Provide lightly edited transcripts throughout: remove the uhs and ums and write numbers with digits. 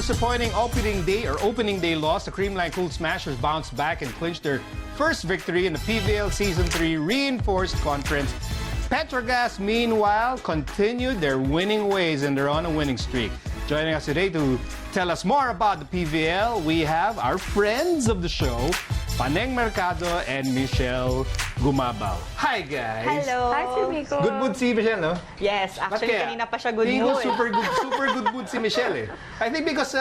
disappointing opening day loss, the Creamline Cool Smashers bounced back and clinched their first victory in the PVL Season 3 Reinforced Conference. PetroGazz, meanwhile, continued their winning ways and they're on a winning streak. Joining us today to tell us more about the PVL, we have our friends of the show, Paneng Mercado and Michele Gumabao. Hi, guys! Hello! Hi, si Miko. Good mood si Michele, no? Yes, actually, kanina pa siya good Tingin ko mood. super good mood si Michele. I think because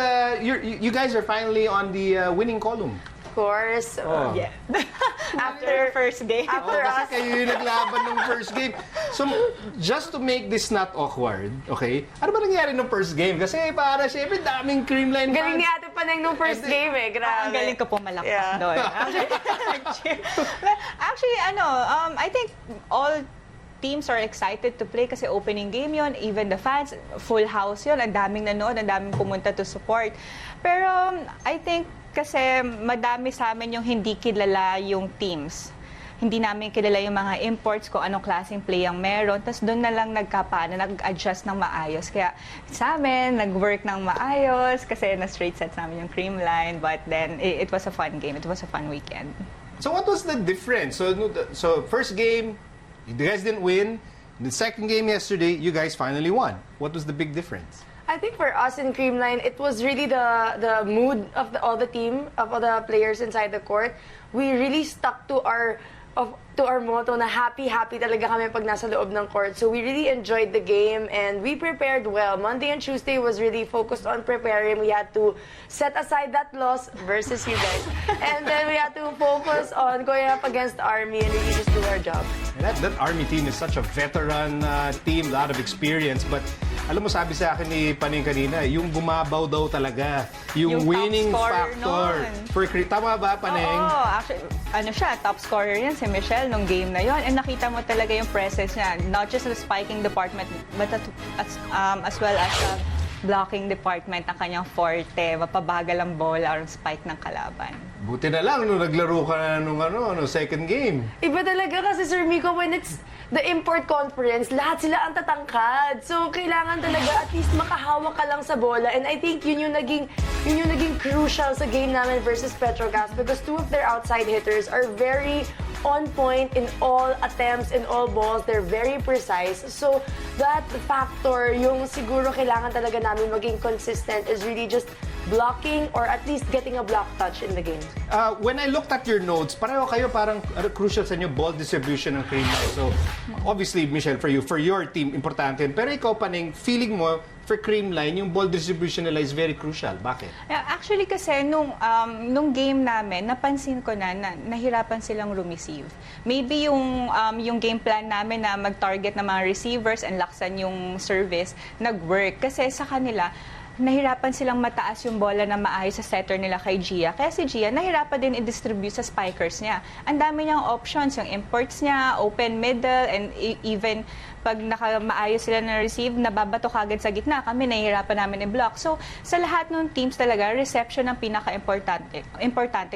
you guys are finally on the winning column. Of course. Oh. Yeah. After first game. After Kasi us. kayo yung naglaban ng first game. So, just to make this not awkward, okay? Ano ba nangyari nung first game? Kasi para syempre daming Creamline fans. Galing ni Ate Paneng nung first game eh. Grabe. Ang galing ko pumalakpak Yeah. doon. Actually, I think all teams are excited to play kasi opening game yon. Even the fans, full house yon. Ang daming nanood, ang daming pumunta to support. Pero I think kasi madami sa amin yung hindi kilala yung teams. Hindi namin kilala yung mga imports, kung anong klaseng play ang meron. Tapos doon na lang nag-adjust ng maayos. Kaya sa amin, nag-work ng maayos kasi na-straight sets namin yung Creamline. But then, it was a fun game. It was a fun weekend. So what was the difference? So first game, you guys didn't win. The second game yesterday, you guys finally won. What was the big difference? I think for us in Creamline, it was really the mood of all the team, of all the players inside the court. We really stuck to our motto na happy talaga kami pag nasa loob ng court. So we really enjoyed the game and we prepared well. Monday and Tuesday was really focused on preparing. We had to set aside that loss versus you guys. And then we had to focus on going up against Army and really just do our job. And that Army team is such a veteran team, a lot of experience. But alam mo, sabi sa akin ni Paneng kanina, yung Gumabao daw talaga, yung winning top scorer factor. nun. Tama ba, Paneng? Oo, actually, siya, top scorer yan, si Michele, nung game na yon. And nakita mo talaga yung presence niya, not just the spiking department, but as well as the blocking department ng kanyang forte, mapabagal ang bola or spike ng kalaban. Buti na lang nung naglaro ka na nung second game. Iba talaga kasi, Sir Miko, when it's the import conference, lahat sila ang tatangkad. So, kailangan talaga at least makahawak ka lang sa bola. And I think yun yung naging crucial sa game namin versus PetroGazz because two of their outside hitters are very on point in all attempts, in all balls. They're very precise. So, that factor, yung siguro kailangan talaga namin maging consistent is really just blocking or at least getting a block touch in the game. When I looked at your notes, pareho kayo parang crucial sa inyo ball distribution ng Creamline. So, obviously, Michele, for your team, importante yun. Pero ikaw, Paneng, feeling mo, for Creamline, yung ball distribution nila is very crucial. Bakit? Yeah, actually kasi nung game namin, napansin ko na nahirapan silang rumeceive. Maybe yung game plan namin na mag-target ng mga receivers and laksan yung service, nag-work. Kasi sa kanila, nahirapan silang mataas yung bola na maayos sa setter nila kay Gia. Kaya si Gia, nahirapan din i-distribute sa spikers niya. Ang dami niyang options, yung imports niya, open middle, and even pag maayos sila na receive, nababato kagad sa gitna. Kami nahihirapan namin i-block. So, sa lahat ng teams talaga, reception ang pinaka-importante.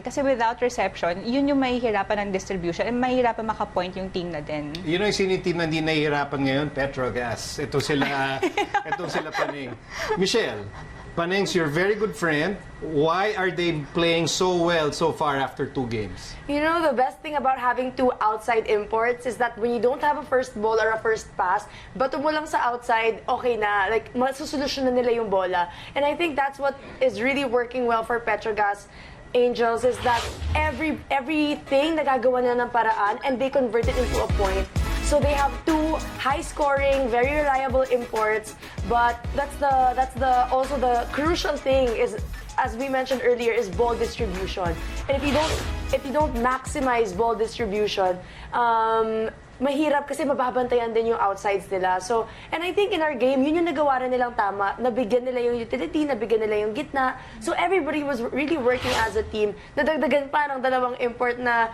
Kasi without reception, yun yung mahihirapan ng distribution and mahihirapan makapoint yung team na din. You know, yung team na hindi nahihirapan ngayon? PetroGazz. Ito sila Paneng. Michele, Paneng's your very good friend. Why are they playing so well so far after 2 games? You know, the best thing about having two outside imports is that when you don't have a first ball or a first pass, bato mo lang sa outside, okay na. Like, masusolusyon na nila yung bola. And I think that's what is really working well for PetroGazz Angels is that everything nagagawa na ng paraan and they convert it into a point. So they have two high-scoring, very reliable imports, but also the crucial thing is, as we mentioned earlier, is ball distribution. And if you don't maximize ball distribution, mahirap kasi mababantayan din yung outsides nila. So, and I think in our game, yun yung nagawa rin nilang tama. Nabigyan nila yung utility, nabigyan nila yung gitna. So everybody was really working as a team. Nadagdagan pa ng 2 import na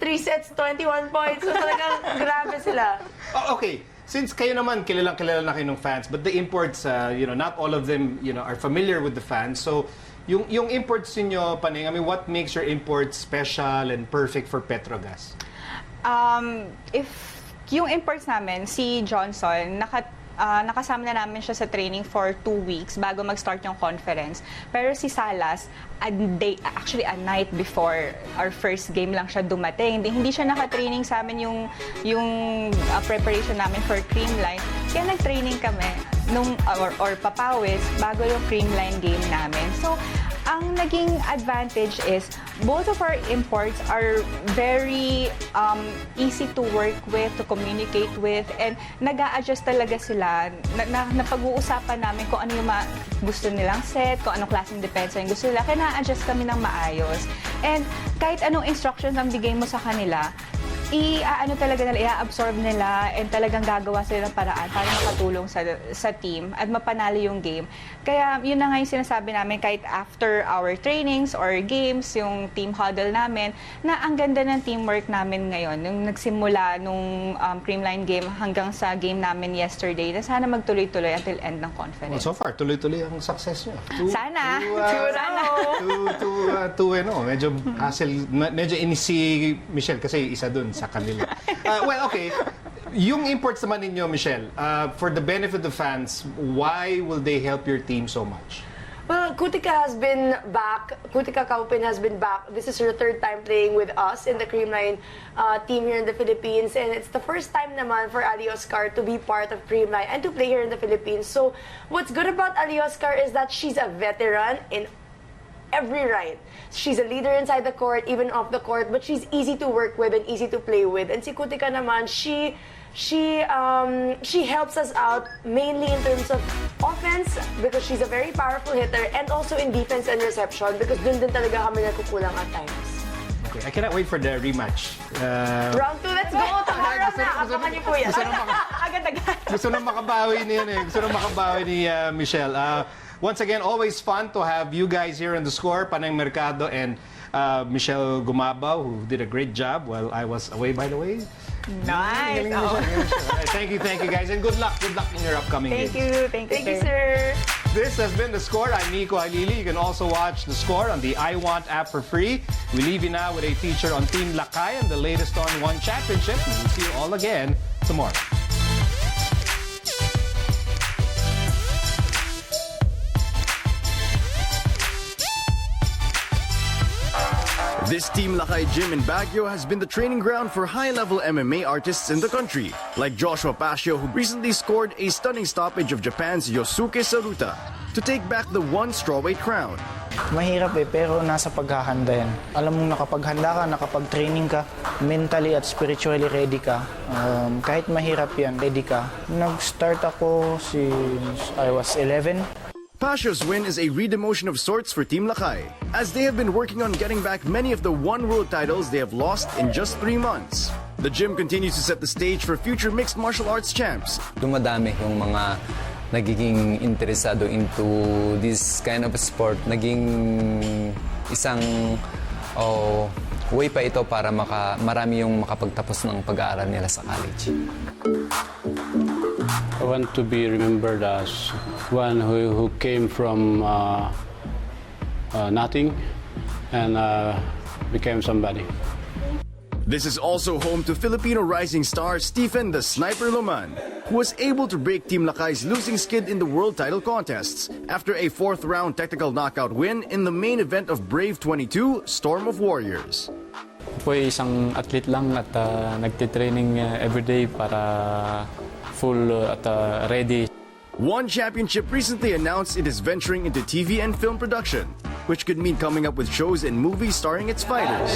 3 sets, 21 points. So talagang grabe sila. Oh, okay. Since kayo naman, kilala na kayo ng fans, but the imports, not all of them, are familiar with the fans. So, yung imports niyo, Paneng, I mean, what makes your imports special and perfect for PetroGazz? If yung imports namin, si Johnson, nakasama na namin siya sa training for 2 weeks bago mag-start yung conference. Pero si Salas, a night before our first game lang siya dumating. Hindi siya naka-training sa amin yung preparation namin for Creamline. Kaya nag-training kami or papawis bago yung Creamline game namin. So, ang naging advantage is both of our imports are very easy to work with, to communicate with, and nag-a-adjust talaga sila. Napag-uusapan namin kung ano yung gusto nilang set, kung anong klaseng depensa yung gusto nila, kaya na-adjust kami ng maayos. And kahit anong instructions ang bigay mo sa kanila, i-absorb nila and talagang gagawa sila ng paraan para makatulong sa team at mapanalo yung game. Kaya yun na nga yung sinasabi namin kahit after our trainings or games, yung team huddle namin, na ang ganda ng teamwork namin ngayon. Nung nagsimula nung Creamline game hanggang sa game namin yesterday, na sana magtuloy-tuloy until end ng conference. Well, so far, tuloy-tuloy ang success nyo. Sana. Medyo hassle, medyo inis si Michele kasi isa dun sa kanila. Well, okay. Yung imports naman ninyo, Michele, for the benefit of fans, why will they help your team so much? Well, Kutika has been back. Kutika Kaupin has been back. This is her third time playing with us in the Creamline team here in the Philippines. And it's the first time naman for Ali Oscar to be part of Creamline and to play here in the Philippines. So what's good about Ali Oscar is that she's a veteran in every right. She's a leader inside the court, even off the court, but she's easy to work with and easy to play with. And si Kutika naman, she helps us out mainly in terms of offense because she's a very powerful hitter, and also in defense and reception because dun din talaga kami nagkukulang at times. Okay, I cannot wait for the rematch. Round 2, let's go! Tomorrow na! Abangan niyo po yan. Agad-agad. Gusto nang makabawi ni Michele. Once again, always fun to have you guys here on the score, Paneng Mercado and Michele Gumabao, who did a great job while I was away, by the way. Nice. Thank you guys, and good luck in your upcoming games. Thank you, sir. This has been The Score. I'm Nico Alili. You can also watch The Score on the I Want app for free. We leave you now with a feature on Team Lakay and the latest on One Championship. We'll see you all again tomorrow. This Team Lakay gym in Baguio has been the training ground for high-level MMA artists in the country, like Joshua Pasio, who recently scored a stunning stoppage of Japan's Yosuke Saruta to take back the one strawweight crown. Mahirap pero nasa paghahanda yan. Alam mong nakapaghanda ka, nakapag-training ka, mentally at spiritually ready ka. Kahit mahirap yan, ready ka. Nag-start ako since I was 11. Pasio's win is a redemotion of sorts for Team Lakay, as they have been working on getting back many of the one world titles they have lost in just 3 months. The gym continues to set the stage for future mixed martial arts champs. Dumadami yung mga nagiging interesado into this kind of sport. Naging isang way pa ito para marami yung makapagtapos ng pag-aaral nila sa college. I want to be remembered as one who came from nothing and became somebody. This is also home to Filipino rising star Stephen the Sniper Loman, who was able to break Team Lakay's losing skid in the world title contests after a 4th-round technical knockout win in the main event of Brave 22 Storm of Warriors. Po isang athlete lang at nagtitraining everyday para full at ready. One Championship recently announced it is venturing into TV and film production, which could mean coming up with shows and movies starring its fighters.